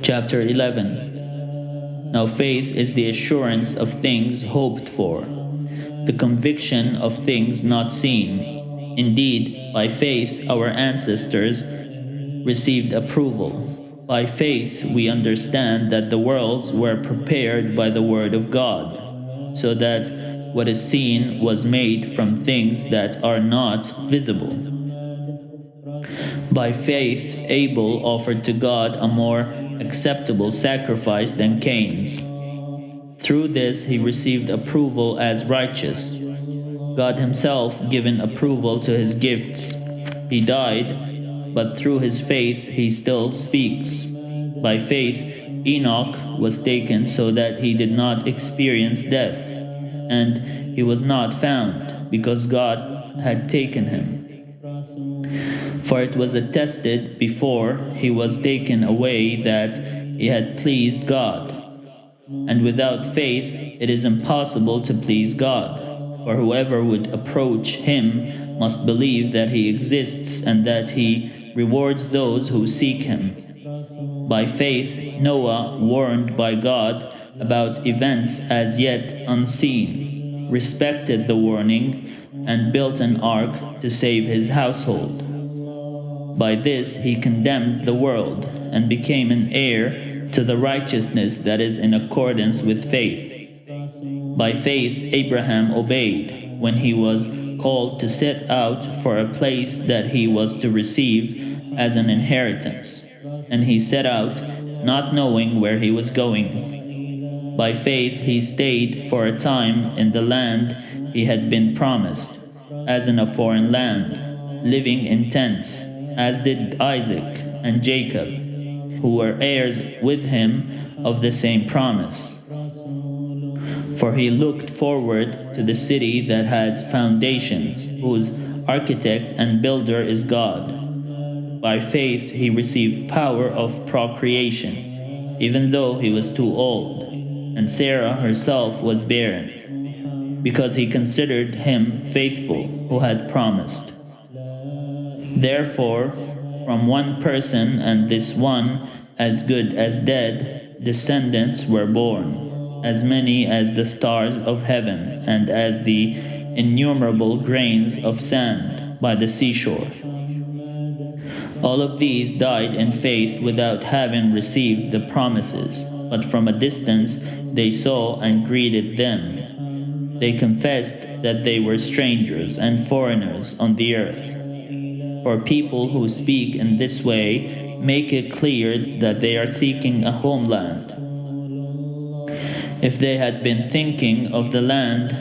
Chapter 11. Now faith is the assurance of things hoped for, the conviction of things not seen. Indeed, by faith our ancestors received approval. By faith we understand that the worlds were prepared by the word of God, so that what is seen was made from things that are not visible. By faith Abel offered to God a more acceptable sacrifice than Cain's. Through this he received approval as righteous, God himself giving approval to his gifts. He died, but through his faith he still speaks. By faith Enoch was taken so that he did not experience death, and he was not found, because God had taken him. For it was attested before he was taken away that he had pleased God. And without faith it is impossible to please God. For whoever would approach him must believe that he exists and that he rewards those who seek him. By faith Noah, warned by God about events as yet unseen, respected the warning and built an ark to save his household. By this he condemned the world and became an heir to the righteousness that is in accordance with faith. By faith Abraham obeyed when he was called to set out for a place that he was to receive as an inheritance, and he set out not knowing where he was going. By faith he stayed for a time in the land he had been promised, as in a foreign land, living in tents, as did Isaac and Jacob, who were heirs with him of the same promise. For he looked forward to the city that has foundations, whose architect and builder is God. By faith he received power of procreation, even though he was too old, and Sarah herself was barren, because he considered him faithful who had promised. Therefore, from one person, and this one as good as dead, descendants were born, as many as the stars of heaven, and as the innumerable grains of sand by the seashore. All of these died in faith without having received the promises, but from a distance they saw and greeted them. They confessed that they were strangers and foreigners on the earth. For people who speak in this way make it clear that they are seeking a homeland. If they had been thinking of the land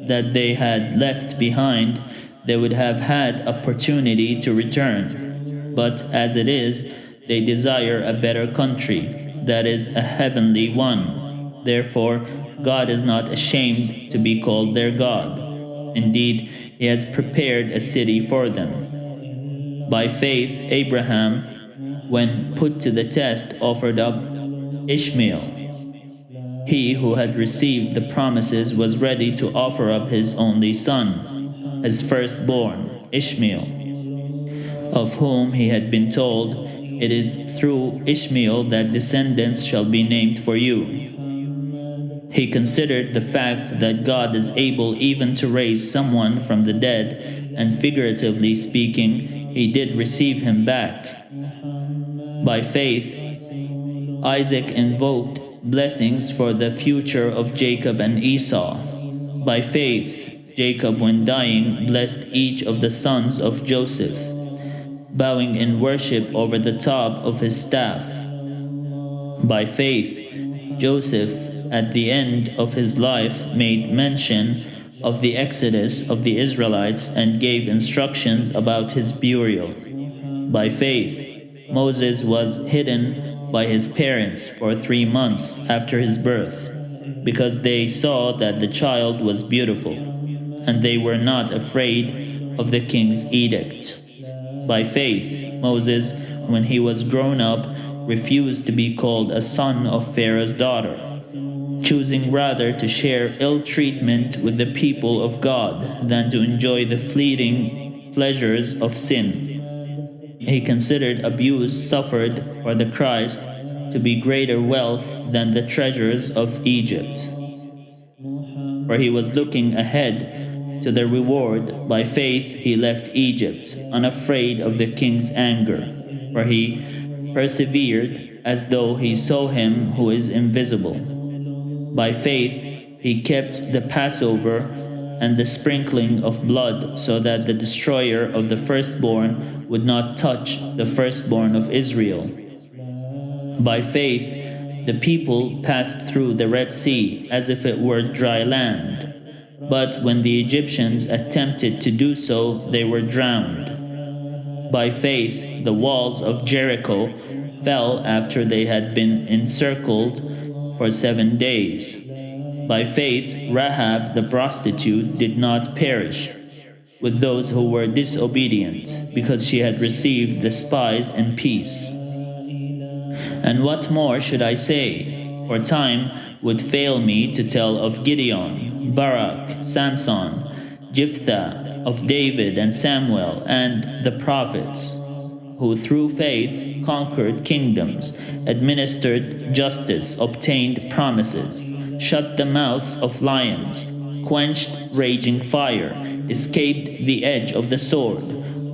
that they had left behind, they would have had opportunity to return. But as it is, they desire a better country, that is, a heavenly one. Therefore, God is not ashamed to be called their God. Indeed, he has prepared a city for them. By faith, Abraham, when put to the test, offered up Ishmael. He who had received the promises was ready to offer up his only son, his firstborn, Ishmael, of whom he had been told, "It is through Ishmael that descendants shall be named for you." He considered the fact that God is able even to raise someone from the dead, and figuratively speaking, he did receive him back. By faith, Isaac invoked blessings for the future of Jacob and Esau. By faith, Jacob, when dying, blessed each of the sons of Joseph, bowing in worship over the top of his staff. By faith, Joseph, at the end of his life, made mention of the exodus of the Israelites and gave instructions about his burial. By faith, Moses was hidden by his parents for 3 months after his birth, because they saw that the child was beautiful, and they were not afraid of the king's edict. By faith, Moses, when he was grown up, refused to be called a son of Pharaoh's daughter, choosing rather to share ill treatment with the people of God than to enjoy the fleeting pleasures of sin. He considered abuse suffered for the Christ to be greater wealth than the treasures of Egypt. For he was looking ahead to the reward. By faith he left Egypt, unafraid of the king's anger, for he persevered as though he saw him who is invisible. By faith he kept the Passover and the sprinkling of blood, so that the destroyer of the firstborn would not touch the firstborn of Israel. By faith the people passed through the Red Sea as if it were dry land. But when the Egyptians attempted to do so, they were drowned. By faith the walls of Jericho fell after they had been encircled for 7 days. By faith Rahab the prostitute did not perish with those who were disobedient, because she had received the spies in peace. And what more should I say? For time would fail me to tell of Gideon, Barak, Samson, Jephthah, of David and Samuel, and the prophets, who through faith conquered kingdoms, administered justice, obtained promises, shut the mouths of lions, quenched raging fire, escaped the edge of the sword,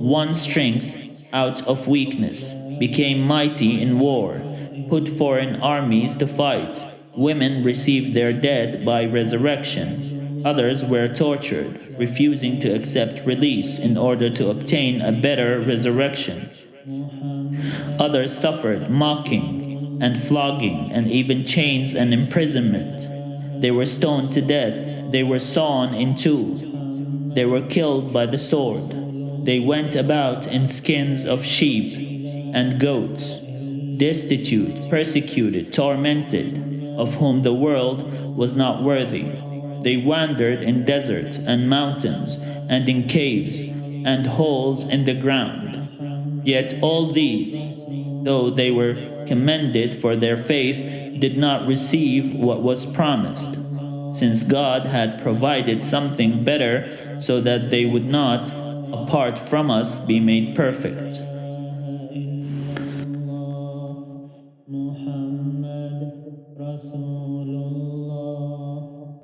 won strength out of weakness, became mighty in war, put foreign armies to fight. Women received their dead by resurrection. Others were tortured, refusing to accept release in order to obtain a better resurrection. Others suffered mocking and flogging and even chains and imprisonment. They were stoned to death. They were sawn in two. They were killed by the sword. They went about in skins of sheep and goats, destitute, persecuted, tormented, of whom the world was not worthy. They wandered in deserts and mountains and in caves and holes in the ground. Yet all these, though they were commended for their faith, did not receive what was promised, since God had provided something better, so that they would not, apart from us, be made perfect.